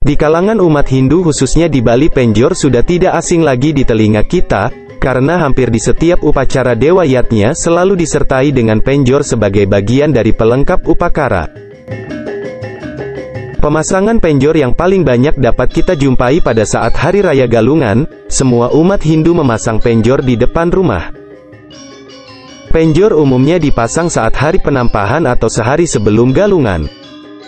Di kalangan umat Hindu khususnya di Bali, penjor sudah tidak asing lagi di telinga kita, karena hampir di setiap upacara dewa yatnya selalu disertai dengan penjor sebagai bagian dari pelengkap upakara. Pemasangan penjor yang paling banyak dapat kita jumpai pada saat Hari Raya Galungan. Semua umat Hindu memasang penjor di depan rumah. Penjor umumnya dipasang saat hari penampahan atau sehari sebelum Galungan.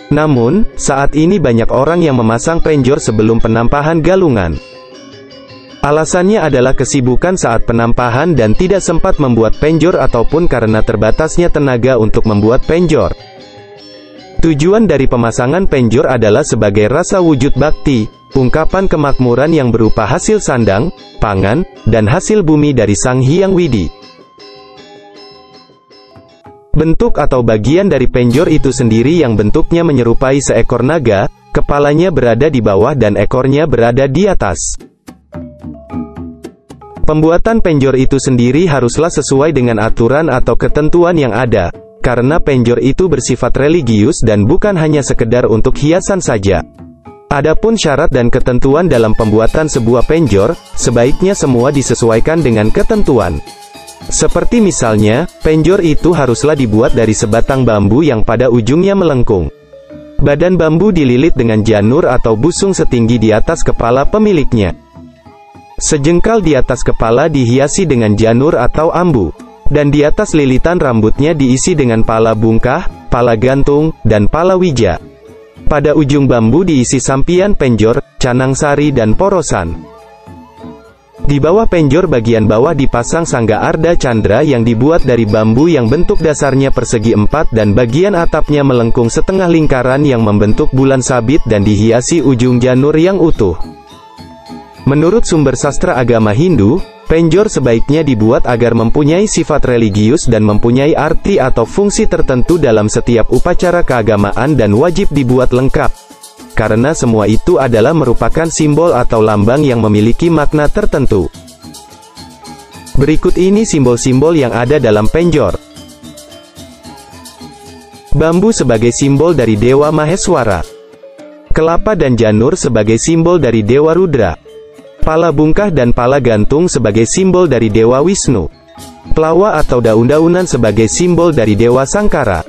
Namun, saat ini banyak orang yang memasang penjor sebelum penampahan Galungan. Alasannya adalah kesibukan saat penampahan dan tidak sempat membuat penjor ataupun karena terbatasnya tenaga untuk membuat penjor. Tujuan dari pemasangan penjor adalah sebagai rasa wujud bakti, ungkapan kemakmuran yang berupa hasil sandang, pangan, dan hasil bumi dari Sang Hyang Widi. Bentuk atau bagian dari penjor itu sendiri yang bentuknya menyerupai seekor naga, kepalanya berada di bawah dan ekornya berada di atas. Pembuatan penjor itu sendiri haruslah sesuai dengan aturan atau ketentuan yang ada, karena penjor itu bersifat religius dan bukan hanya sekedar untuk hiasan saja. Adapun syarat dan ketentuan dalam pembuatan sebuah penjor, sebaiknya semua disesuaikan dengan ketentuan. Seperti misalnya, penjor itu haruslah dibuat dari sebatang bambu yang pada ujungnya melengkung. Badan bambu dililit dengan janur atau busung setinggi di atas kepala pemiliknya. Sejengkal di atas kepala dihiasi dengan janur atau ambu. Dan di atas lilitan rambutnya diisi dengan pala bungkah, pala gantung, dan pala wija. Pada ujung bambu diisi sampian penjor, canang sari dan porosan. Di bawah penjor bagian bawah dipasang sangga arda candra yang dibuat dari bambu yang bentuk dasarnya persegi 4 dan bagian atapnya melengkung setengah lingkaran yang membentuk bulan sabit dan dihiasi ujung janur yang utuh. Menurut sumber sastra agama Hindu, penjor sebaiknya dibuat agar mempunyai sifat religius dan mempunyai arti atau fungsi tertentu dalam setiap upacara keagamaan dan wajib dibuat lengkap. Karena semua itu adalah merupakan simbol atau lambang yang memiliki makna tertentu. Berikut ini simbol-simbol yang ada dalam penjor. Bambu sebagai simbol dari Dewa Maheswara. Kelapa dan janur sebagai simbol dari Dewa Rudra. Pala bungkah dan pala gantung sebagai simbol dari Dewa Wisnu. Pelawa atau daun-daunan sebagai simbol dari Dewa Sangkara.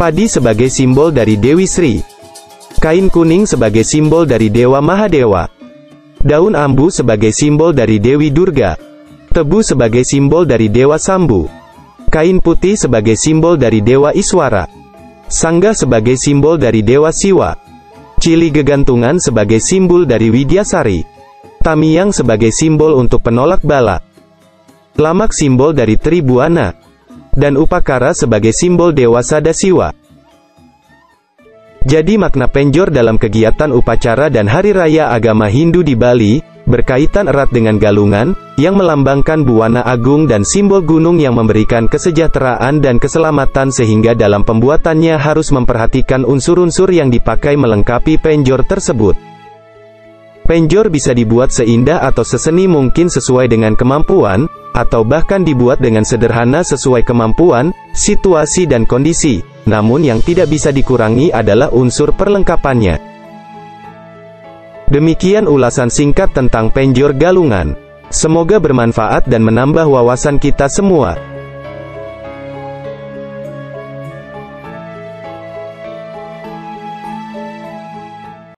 Padi sebagai simbol dari Dewi Sri. Kain kuning sebagai simbol dari Dewa Mahadewa. Daun ambu sebagai simbol dari Dewi Durga. Tebu sebagai simbol dari Dewa Sambu. Kain putih sebagai simbol dari Dewa Iswara. Sangga sebagai simbol dari Dewa Siwa. Cili gegantungan sebagai simbol dari Widyasari. Tamiang sebagai simbol untuk penolak bala. Lamak simbol dari Tribuana. Dan upakara sebagai simbol Dewa Sadasiwa. Jadi makna penjor dalam kegiatan upacara dan hari raya agama Hindu di Bali, berkaitan erat dengan galungan, yang melambangkan buana agung dan simbol gunung yang memberikan kesejahteraan dan keselamatan sehingga dalam pembuatannya harus memperhatikan unsur-unsur yang dipakai melengkapi penjor tersebut. Penjor bisa dibuat seindah atau seseni mungkin sesuai dengan kemampuan, atau bahkan dibuat dengan sederhana sesuai kemampuan, situasi dan kondisi. Namun yang tidak bisa dikurangi adalah unsur perlengkapannya. Demikian ulasan singkat tentang penjor galungan. Semoga bermanfaat dan menambah wawasan kita semua.